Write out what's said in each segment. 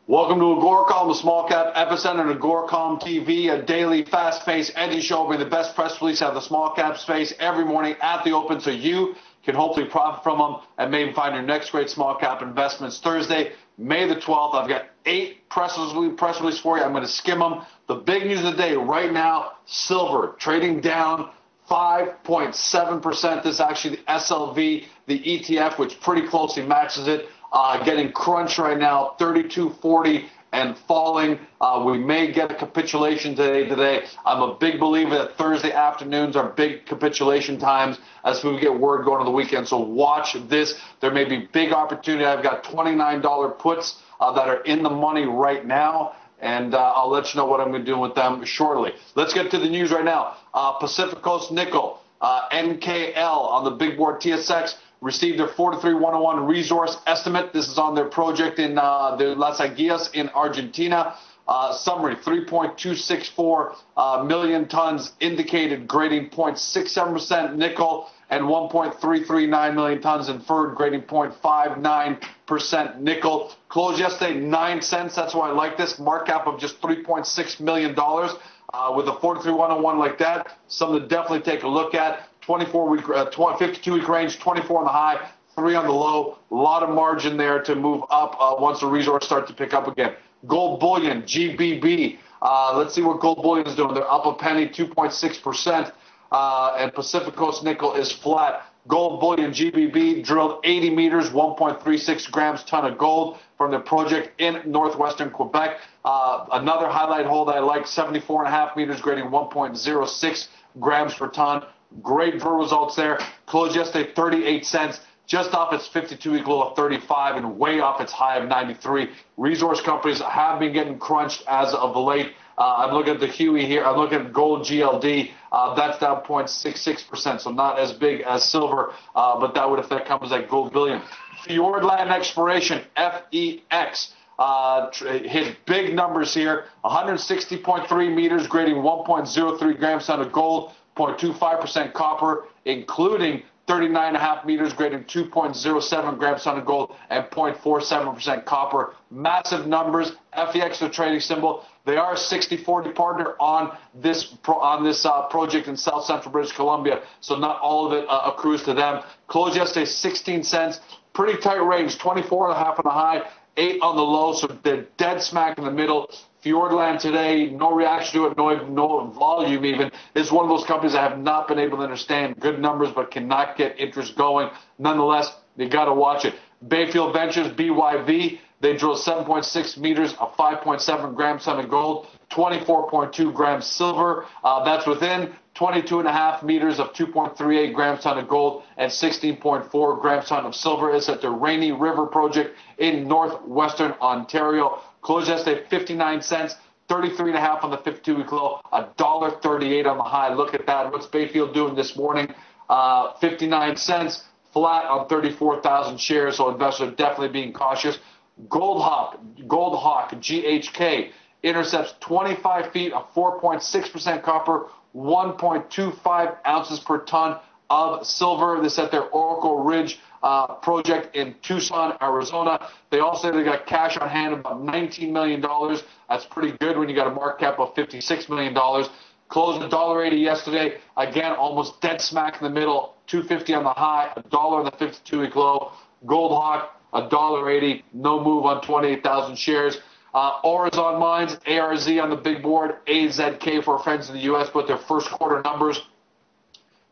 Welcome to AGORACOM, the Small Cap Epicenter, and AGORACOM TV, a daily, fast-paced, edgy show bringing the best press release out of the small cap space every morning at the open so you can hopefully profit from them and maybe find your next great small cap investments. Thursday, May the 12th, I've got 8 press releases for you. I'm going to skim them. The big news of the day right now, silver trading down 5.7%. This is actually the SLV, the ETF, which pretty closely matches it. Getting crunched right now, 32.40 and falling. We may get a capitulation today. I'm a big believer that Thursday afternoons are big capitulation times as we get word going to the weekend. So watch this. There may be big opportunity. I've got $29 puts that are in the money right now, and I'll let you know what I'm going to do with them shortly. Let's get to the news right now. Pacific Coast Nickel, NKL on the big board TSX, received their 43-101 resource estimate. This is on their project in Las Aguilas in Argentina. Summary, 3.264 million tons indicated, grading 0.67% nickel, and 1.339 million tons inferred, grading 0.59% nickel. Closed yesterday, 9 cents. That's why I like this. Market cap of just $3.6 million. With a 43-101 like that, something to definitely take a look at. 52-week range, 24 on the high, 3 on the low. A lot of margin there to move up once the resource starts to pick up again. Gold bullion, GBB. Let's see what gold bullion is doing. They're up a penny, 2.6%. And Pacific Coast Nickel is flat. Gold bullion, GBB, drilled 80 meters, 1.36 grams ton of gold from their project in northwestern Quebec. Another highlight hole that I like, 74.5 meters, grading 1.06 grams per ton. Great drill results there. Closed yesterday 38 cents, just off its 52-week low of 35 and way off its high of 93. Resource companies have been getting crunched as of late. I'm looking at the Huey here. I'm looking at gold GLD. That's down 0.66%, so not as big as silver, but that would affect companies like gold bullion. Fjordland exploration, FEX. Hit big numbers here, 160.3 meters, grading 1.03 grams ton of gold, 0.25% copper, including 39.5 meters, grading 2.07 grams ton of gold, and 0.47% copper. Massive numbers. FEX, the trading symbol. They are a 60-40 partner on this project in South Central British Columbia, so not all of it accrues to them. Closed yesterday 16 cents. Pretty tight range, 24.5 on the high, 8 on the low, so they're dead smack in the middle. Fjordland today, no reaction to it, no volume even. This is one of those companies I have not been able to understand. Good numbers, but cannot get interest going. Nonetheless, you got to watch it. Bayfield Ventures, BYV, they drilled 7.6 meters of 5.7 grams ton of gold, 24.2 grams silver. That's within 22.5 meters of 2.38 grams ton of gold and 16.4 grams ton of silver. It's at the Rainy River project in northwestern Ontario. Closed yesterday 59 cents, 33.5 on the 52-week low, $1.38 on the high. Look at that. What's Bayfield doing this morning? 59 cents, flat on 34,000 shares, so investors are definitely being cautious. Goldhawk, GHK, intercepts 25 feet of 4.6% copper, 1.25 ounces per ton of silver. This at their Oracle Ridge project in Tucson, Arizona. They also they got cash on hand, about $19 million. That's pretty good when you got a market cap of $56 million. Closed $1.80 yesterday. Again, almost dead smack in the middle. $2.50 on the high, $1 on the 52-week low. Goldhawk, $1.80. No move on 28,000 shares. Aurizon Mines, ARZ on the big board. AZK for our friends in the U.S. put their first quarter numbers.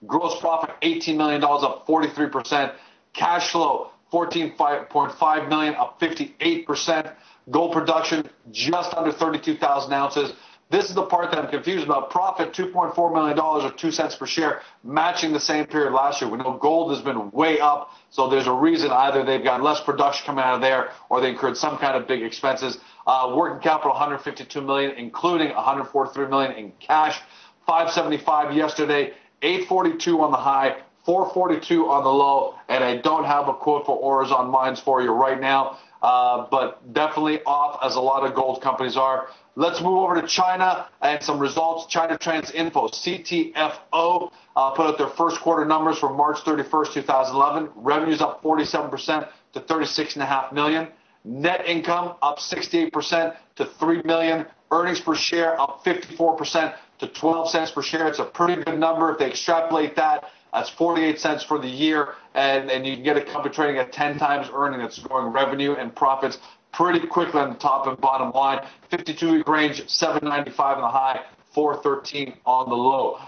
Gross profit, $18 million, up 43%. Cash flow, $14.5 million, up 58%. Gold production, just under 32,000 ounces. This is the part that I'm confused about. Profit, $2.4 million or 2 cents per share, matching the same period last year. We know gold has been way up, so there's a reason either they've got less production coming out of there or they incurred some kind of big expenses. Working capital, $152 million, including $143 million in cash. $575 yesterday, $842 on the high, $442 on the low, and I don't have a quote for Aurizon Mines for you right now, but definitely off as a lot of gold companies are. Let's move over to China and some results. China TransInfo, CTFO, put out their first quarter numbers for March 31st, 2011. Revenues up 47% to $36.5 million. Net income up 68% to $3 million. Earnings per share up 54% to 12 cents per share. It's a pretty good number. If they extrapolate that, that's 48 cents for the year, and you can get a company trading at 10 times earning that's growing revenue and profits pretty quickly on the top and bottom line. 52-week range, 795 on the high, 413 on the low.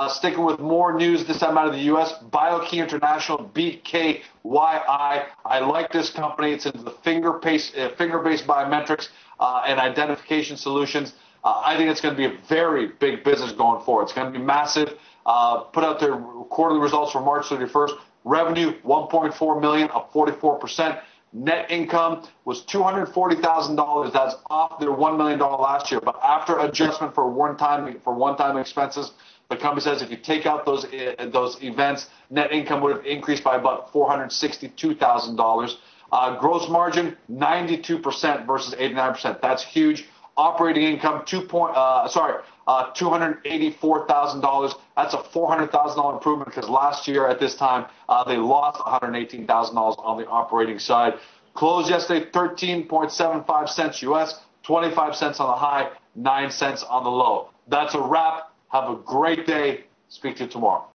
Sticking with more news, this time out of the U.S., BIOkey International, BKYI. I like this company. It's into the finger-based biometrics and identification solutions. I think it's going to be a very big business going forward. It's going to be massive. Put out their quarterly results for March 31st. Revenue, $1.4 million, up 44%. Net income was $240,000. That's off their $1 million last year. But after adjustment for one-time expenses, the company says if you take out those events, net income would have increased by about $462,000. Gross margin, 92% versus 89%. That's huge. Operating income, $284,000. That's a $400,000 improvement because last year at this time they lost $118,000 on the operating side. Closed yesterday 13.75 cents US, 25 cents on the high, 9 cents on the low. That's a wrap. Have a great day. Speak to you tomorrow.